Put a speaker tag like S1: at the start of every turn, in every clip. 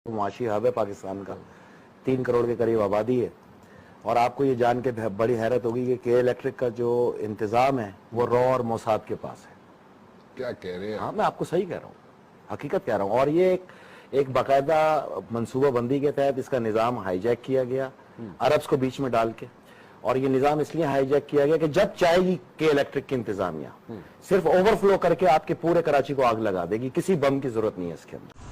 S1: मुआशी हब है पाकिस्तान का, 3 करोड़ के करीब आबादी है। और आपको ये जान के बड़ी हैरत होगी कि के इलेक्ट्रिक का जो इंतजाम है वो रॉ और मोसाद के पास है।
S2: क्या कह रहे हैं?
S1: हाँ, मैं आपको सही कह रहा हूँ, हकीकत कह रहा हूँ। और ये एक बाकायदा मनसूबाबंदी के तहत इसका निज़ाम हाईजैक किया गया, अरब्स को बीच में डाल के। और ये निज़ाम इसलिए हाईजैक किया गया कि जब चाहेगी के इलेक्ट्रिक की इंतजामिया सिर्फ ओवरफ्लो करके आपके पूरे कराची को आग लगा देगी, किसी बम की जरूरत नहीं है इसके अंदर।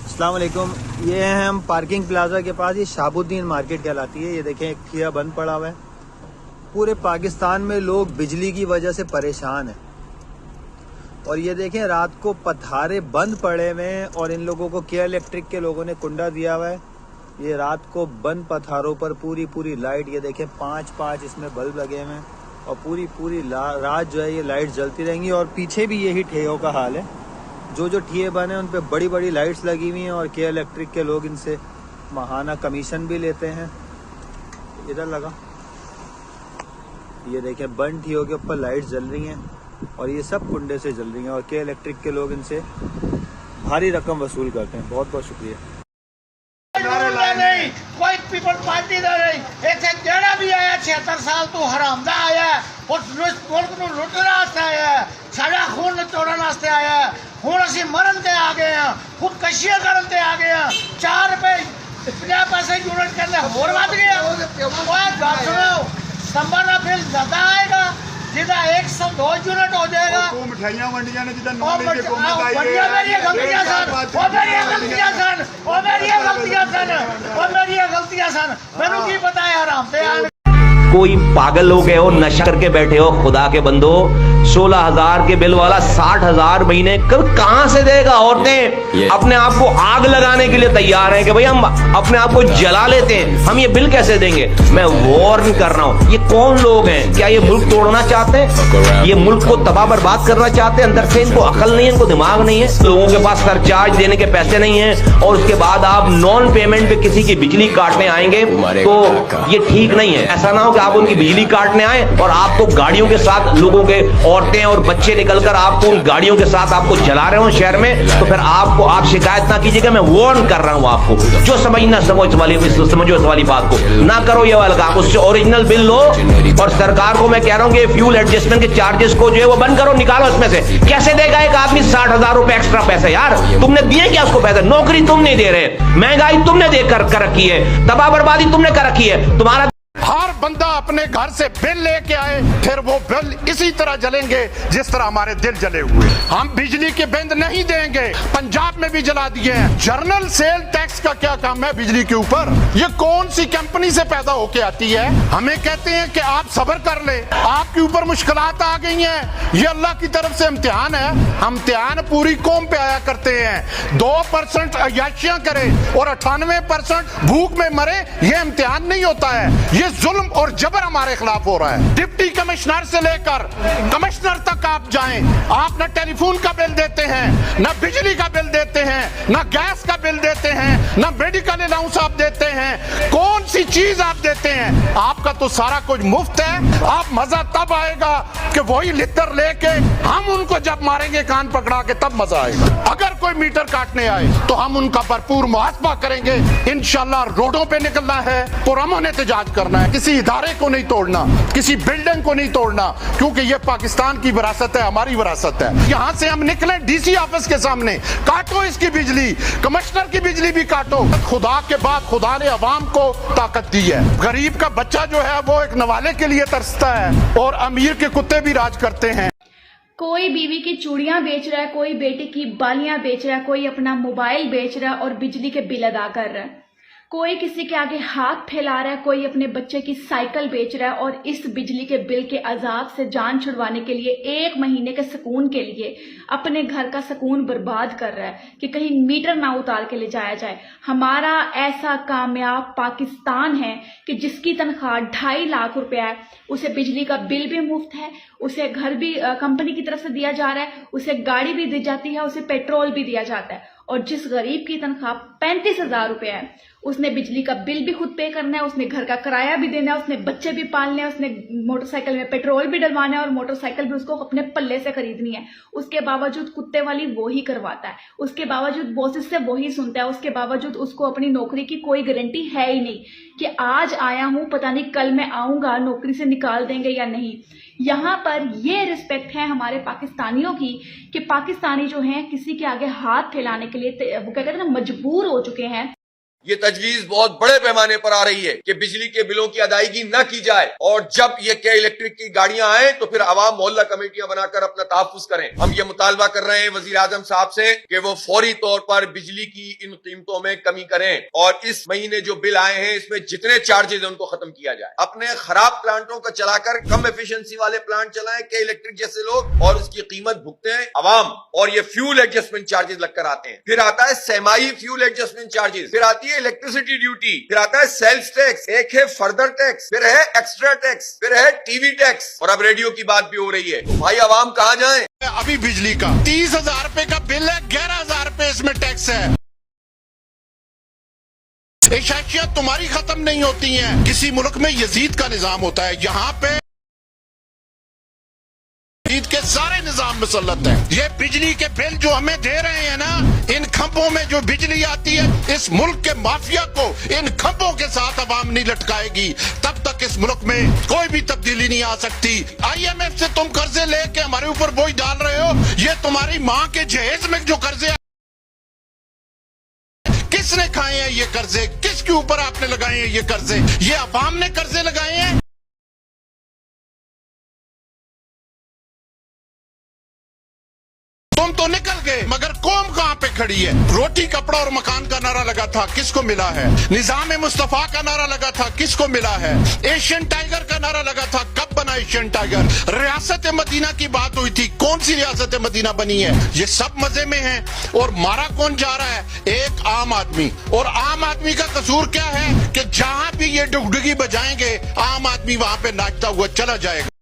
S3: अस्सलाम वालेकुम, ये हैं हम पार्किंग प्लाजा के पास। ये शाहबुद्दीन मार्केट कहलाती है। ये देखें, एक ठिया बंद पड़ा हुआ है। पूरे पाकिस्तान में लोग बिजली की वजह से परेशान हैं। और ये देखें, रात को पथारे बंद पड़े हुए हैं और इन लोगों को के इलेक्ट्रिक के लोगों ने कुंडा दिया हुआ है। ये रात को बंद पथारों पर पूरी लाइट, ये देखें 5 इसमें बल्ब लगे हुए हैं और पूरी रात जो है ये लाइट जलती रहेंगी। और पीछे भी यही ठेयों का हाल है। जो ठिए बने उन पे बड़ी लाइट्स लगी हुई हैं और के इलेक्ट्रिक के लोग इनसे माहाना कमीशन भी लेते हैं। इधर लगा, ये देखें बंद ठियों के ऊपर लाइट्स जल रही हैं और ये सब कुंडे से जल रही हैं और के इलेक्ट्रिक के लोग इनसे भारी रकम वसूल करते हैं। बहुत बहुत शुक्रिया।
S4: नहीं, कोई पीपल पार्टी का नहीं, इतने जेड़ा भी आया 76 साल तो हरामदा आया उस मुल्क को लुटने वास्ते आया, साडा खून तोड़ने वास्ते आया। हुण असीं मरन ते आ गए हैं, खुदकशियां करन ते आ गए हैं। 4 रुपए 50 पैसे यूनिट करने होर वध गया। ओए गल सुनो, सितंबर का बिल ज्यादा आएगा जिदा 102 यूनिट हो जाएगा।
S2: वो मिठाइयां वंडियां ने जिदा
S4: मेरी गलतियां सन, मैनू की पता है हराम ते
S5: कोई पागल हो गए हो, नशा करके बैठे हो। खुदा के बंदो, 16,000 के बिल वाला 60,000 महीने कहां से देगा? औरतें अपने आप को आग लगाने के लिए तैयार हैं कि भाई हम अपने आप को जला लेते हैं, हम ये बिल कैसे देंगे? मैं वार्न कर रहा हूं, ये कौन लोग हैं? क्या ये मुल्क तोड़ना चाहते हैं? ये मुल्क को तबाह बर्बाद करना चाहते हैं? अंदर से इनको अकल नहीं है, इनको दिमाग नहीं है। लोगों के पास सरचार्ज देने के पैसे नहीं है और उसके बाद आप नॉन पेमेंट पे किसी की बिजली काटने आएंगे, तो ये ठीक नहीं है। ऐसा ना हो कि आप उनकी बिजली काटने आए और आपको गाड़ियों के साथ लोगों के औरतें और बच्चे निकलकर आपको उन गाड़ियों के साथ आपको जला रहे हो शहर में, तो फिर आप शिकायत ना कीजिएगा। मैं वार्न कर रहा हूं आपको, जो समझना समझो इस वाली बात को ना करो। ये वाला काम, उससे ओरिजिनल बिल लो। और सरकार को मैं कह रहा हूं कि फ्यूल एडजस्टमेंट के चार्जेस को जो है वो बंद करो, निकालो इसमें से। कैसे देगा एक आदमी 60,000 रुपए एक्स्ट्रा पैसे? यार तुमने दिए क्या उसको पैसे? नौकरी तुम नहीं दे रहे, महंगाई तुमने देकर कर रखी है, तबाह बर्बादी तुमने कर रखी है। तुम्हारा
S6: हर बंदा अपने घर से बिल लेके आए, फिर वो बिल इसी तरह जलेंगे जिस तरह हमारे दिल जले हुए। हम बिजली के बिल नहीं देंगे, पंजाब में भी जला दिए हैं। जर्नल सेल टैक्स का क्या काम है बिजली के ऊपर? ये कौन सी कंपनी से पैदा होके आती है? हमें कहते हैं कि आप सब्र कर ले, आपके ऊपर मुश्किलात आ गई हैं, ये अल्लाह की तरफ से इम्तिहान है। हम इम्तिहान पूरी कौम पे आया करते हैं। 2% अयाशियां करे और 98% भूख में मरे, ये इम्तिहान नहीं होता है। ये जुल्म और जबर हमारे खिलाफ हो रहा है। डिप्टी कमिश्नर से लेकर कमिश्नर तक आप जाएं, आप न टेलीफोन का बिल देते हैं, न बिजली का बिल देते हैं, न गैस का बिल देते हैं, न मेडिकल अलाउंस आप देते हैं। कौन सी चीज आप देते हैं? आपका तो सारा कुछ मुफ्त है। आप मजा तब आएगा कि वही लिटर लेके हम उनको जब मारेंगे कान पकड़ा के, तब मजा आएगा। अगर कोई मीटर काटने आए तो हम उनका भरपूर मुआवजा करेंगे। इंशाल्लाह रोडों पे निकलना है, पुरअमन एहतजाज करना है। किसी इदारे को नहीं तोड़ना, किसी बिल्डिंग को नहीं तोड़ना, क्योंकि ये पाकिस्तान की विरासत है, हमारी विरासत है। यहाँ से हम निकले डीसी ऑफिस के सामने, काटो इसकी बिजली, कमिश्नर की बिजली भी काटो। खुदा के बाद खुदा ने अवाम को ताकत दी है। गरीब का बच्चा जो है वो एक नवाले के लिए तरसता है और अमीर के कुत्ते भी राज करते हैं।
S7: कोई बीवी की चूड़ियां बेच रहा है, कोई बेटे की बालियां बेच रहा है, कोई अपना मोबाइल बेच रहा है और बिजली के बिल अदा कर रहा है। कोई किसी के आगे हाथ फैला रहा है, कोई अपने बच्चे की साइकिल बेच रहा है और इस बिजली के बिल के अजाब से जान छुड़वाने के लिए 1 महीने के सुकून के लिए अपने घर का सुकून बर्बाद कर रहा है कि कहीं मीटर ना उतार के ले जाया जाए। हमारा ऐसा कामयाब पाकिस्तान है कि जिसकी तनख्वाह 2.5 लाख रुपया है, उसे बिजली का बिल भी मुफ्त है, उसे घर भी कंपनी की तरफ से दिया जा रहा है, उसे गाड़ी भी दी जाती है, उसे पेट्रोल भी दिया जाता है और जिस गरीब की तनख्वाह 35,000 रुपए है, उसने बिजली का बिल भी खुद पे करना है, उसने घर का किराया भी देना है, उसने बच्चे भी पालने हैं, उसने मोटरसाइकिल में पेट्रोल भी डलवाना है और मोटरसाइकिल भी उसको अपने पल्ले से खरीदनी है। उसके बावजूद कुत्ते वाली वो ही करवाता है, उसके बावजूद बॉसेस से वो ही सुनता है, उसके बावजूद उसको अपनी नौकरी की कोई गारंटी है ही नहीं कि आज आया हूं, पता नहीं कल मैं आऊंगा, नौकरी से निकाल देंगे या नहीं। यहाँ पर ये रिस्पेक्ट है हमारे पाकिस्तानियों की कि पाकिस्तानी जो हैं किसी के आगे हाथ फैलाने के लिए वो क्या कहते हैं ना, मजबूर हो चुके हैं।
S8: ये तजवीज बहुत बड़े पैमाने पर आ रही है कि बिजली के बिलों की अदायगी न की जाए और जब ये के इलेक्ट्रिक की गाड़ियां आए तो फिर आवाम मोहल्ला कमेटियां बनाकर अपना तहफ्फुज करें। हम ये मुतालबा कर रहे हैं वजीर आजम साहब से कि वो फौरी तौर पर बिजली की इन कीमतों में कमी करें और इस महीने जो बिल आए हैं इसमें जितने चार्जेस हैं उनको खत्म किया जाए। अपने खराब प्लांटों को चलाकर कम एफिशिएंसी वाले प्लांट चलाएं के इलेक्ट्रिक जैसे लोग और उसकी कीमत भुगते हैं अवाम। और ये फ्यूल एडजस्टमेंट चार्जेस लगकर आते हैं, फिर आता है सेमाई फ्यूल एडजस्टमेंट चार्जेस, फिर आती है इलेक्ट्रिसिटी ड्यूटी, फिर आता है सेल्स टैक्स, एक है फर्दर टैक्स, फिर है एक्स्ट्रा टैक्स, फिर है टीवी टैक्स और अब रेडियो की बात भी हो रही है। तो भाई आवाम कहां जाए?
S6: अभी बिजली का 30,000 रुपए का बिल है, 11,000 रुपए इसमें टैक्स है। एशाशियात तुम्हारी खत्म नहीं होती हैं। किसी मुल्क में यजीद का निजाम होता है, यहाँ पे यजीद के सारे निजाम मुसल्लत है। ये बिजली के बिल जो हमें दे रहे हैं ना, इन खंभों में जो बिजली आती है, इस मुल्क के माफिया को इन खंभों के साथ अवाम नहीं लटकाएगी तब तक इस मुल्क में कोई भी तब्दीली नहीं आ सकती। IMF से तुम कर्जे लेके हमारे ऊपर बोझ डाल रहे हो, ये तुम्हारी माँ के जहेज में जो कर्जे किसने खाए हैं ये कर्जे, किसके ऊपर आपने लगाए हैं ये कर्जे? ये अवाम ने कर्जे लगाए हैं। तुम तो निकल गए मगर कौम कहां पे खड़ी है? रोटी कपड़ा और मकान का नारा लगा था, किसको मिला है? निजाम मुस्तफा का नारा लगा था, किसको मिला है? एशियन टाइगर का नारा लगा था, कब बना एशियन टाइगर? रियासत मदीना की बात हुई थी, कौन सी रियासत मदीना बनी है? ये सब मजे में है और मारा कौन जा रहा है? एक आम आदमी। और आम आदमी का कसूर क्या है कि जहां भी ये डुगडुगी बजाएंगे आम आदमी वहां पे नाचता हुआ चला जाएगा।